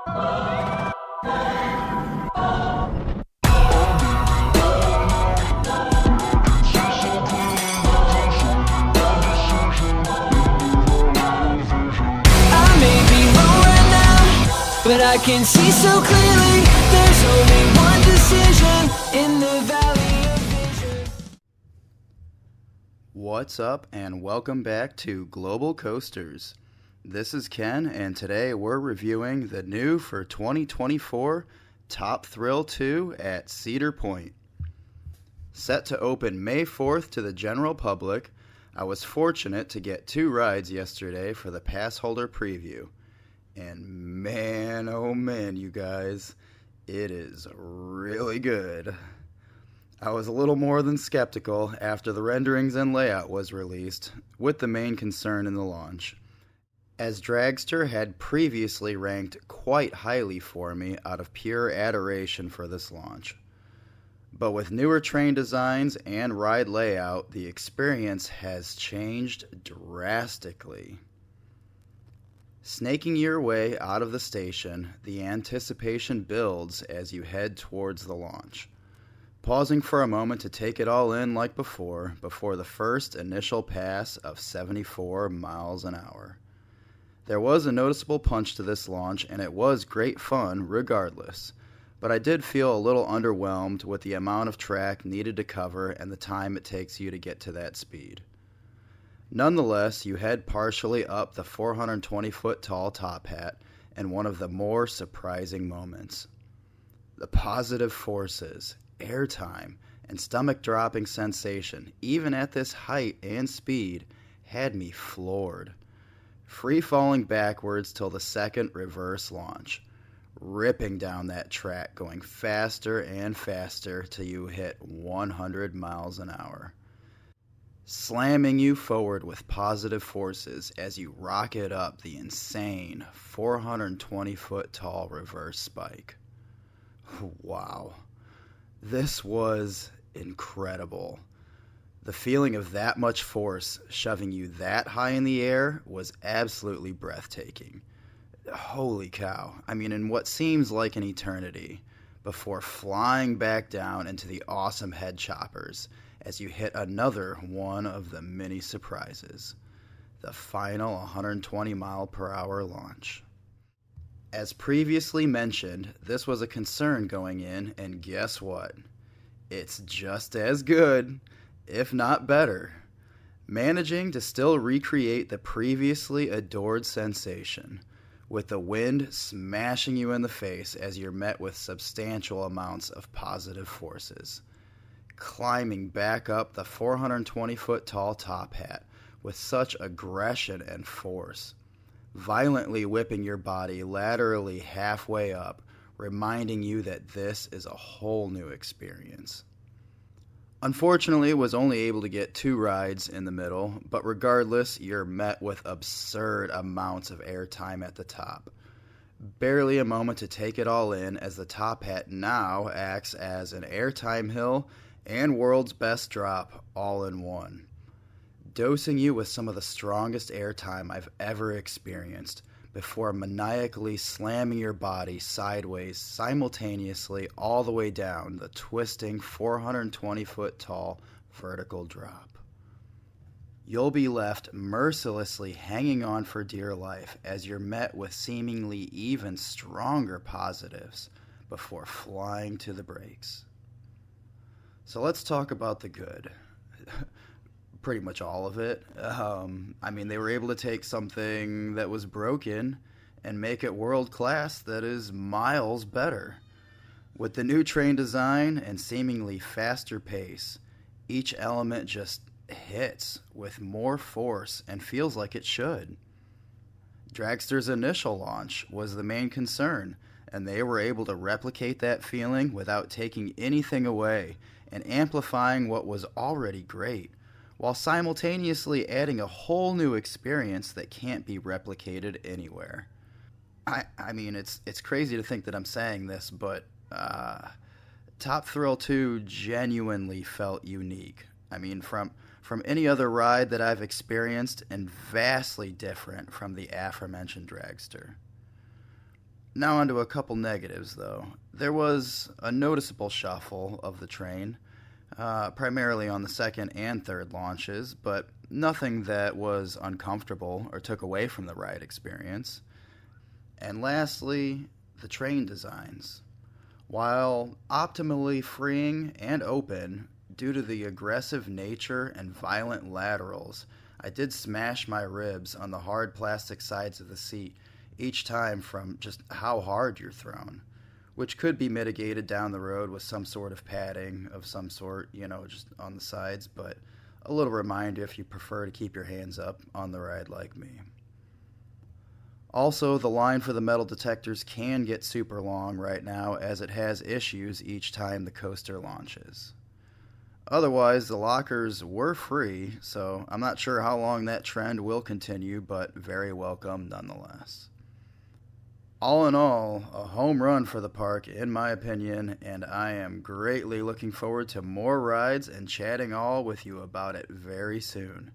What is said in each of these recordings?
But I can see so clearly, there's only one decision in the valley of vision. What's up, and welcome back to Global Coasters. This is Ken, and today we're reviewing the new for 2024 Top Thrill 2 at Cedar Point. Set to open May 4th to the general public, I was fortunate to get 2 rides yesterday for the pass holder preview. And man, oh man, you guys, it is really good. I was a little more than skeptical after the renderings and layout was released, with the main concern in the launch, as Dragster had previously ranked quite highly for me out of pure adoration for this launch. But with newer train designs and ride layout, the experience has changed drastically. Snaking your way out of the station, the anticipation builds as you head towards the launch. Pausing for a moment to take it all in like before the first initial pass of 74 miles an hour. There was a noticeable punch to this launch, and it was great fun regardless, but I did feel a little underwhelmed with the amount of track needed to cover and the time it takes you to get to that speed. Nonetheless, you head partially up the 420-foot tall top hat in one of the more surprising moments. The positive forces, airtime, and stomach-dropping sensation, even at this height and speed, had me floored. Free-falling backwards till the second reverse launch, ripping down that track, going faster and faster till you hit 100 miles an hour. Slamming you forward with positive forces as you rocket up the insane 420-foot tall reverse spike. Wow. This was incredible. The feeling of that much force shoving you that high in the air was absolutely breathtaking. Holy cow. I mean, in what seems like an eternity, before flying back down into the awesome head choppers as you hit another one of the many surprises, the final 120 mile per hour launch. As previously mentioned, this was a concern going in, and guess what? It's just as good, if not better. Managing to still recreate the previously adored sensation, with the wind smashing you in the face as you're met with substantial amounts of positive forces. Climbing back up the 420-foot tall top hat with such aggression and force, violently whipping your body laterally halfway up, reminding you that this is a whole new experience. Unfortunately, was only able to get 2 rides in the middle, but regardless, you're met with absurd amounts of airtime at the top. Barely a moment to take it all in, as the top hat now acts as an airtime hill and world's best drop all in one, dosing you with some of the strongest airtime I've ever experienced before maniacally slamming your body sideways simultaneously all the way down the twisting 420-foot tall vertical drop. You'll be left mercilessly hanging on for dear life as you're met with seemingly even stronger positives before flying to the brakes. So let's talk about the good. Pretty much all of it. They were able to take something that was broken and make it world class that is miles better. With the new train design and seemingly faster pace, each element just hits with more force and feels like it should. Dragster's initial launch was the main concern, and they were able to replicate that feeling without taking anything away and amplifying what was already great, while simultaneously adding a whole new experience that can't be replicated anywhere. It's crazy to think that I'm saying this, but Top Thrill 2 genuinely felt unique. From any other ride that I've experienced, and vastly different from the aforementioned Dragster. Now onto a couple negatives, though. There was a noticeable shuffle of the train, primarily on the second and third launches, but nothing that was uncomfortable or took away from the ride experience. And lastly, the train designs. While optimally freeing and open, due to the aggressive nature and violent laterals, I did smash my ribs on the hard plastic sides of the seat each time from just how hard you're thrown, which could be mitigated down the road with some sort of padding of some sort, just on the sides, but a little reminder if you prefer to keep your hands up on the ride like me. Also, the line for the metal detectors can get super long right now as it has issues each time the coaster launches. Otherwise, the lockers were free, so I'm not sure how long that trend will continue, but very welcome nonetheless. All in all, a home run for the park in my opinion, and I am greatly looking forward to more rides and chatting all with you about it very soon.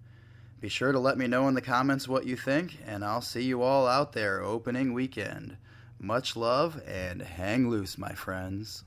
Be sure to let me know in the comments what you think, and I'll see you all out there opening weekend. Much love, and hang loose, my friends.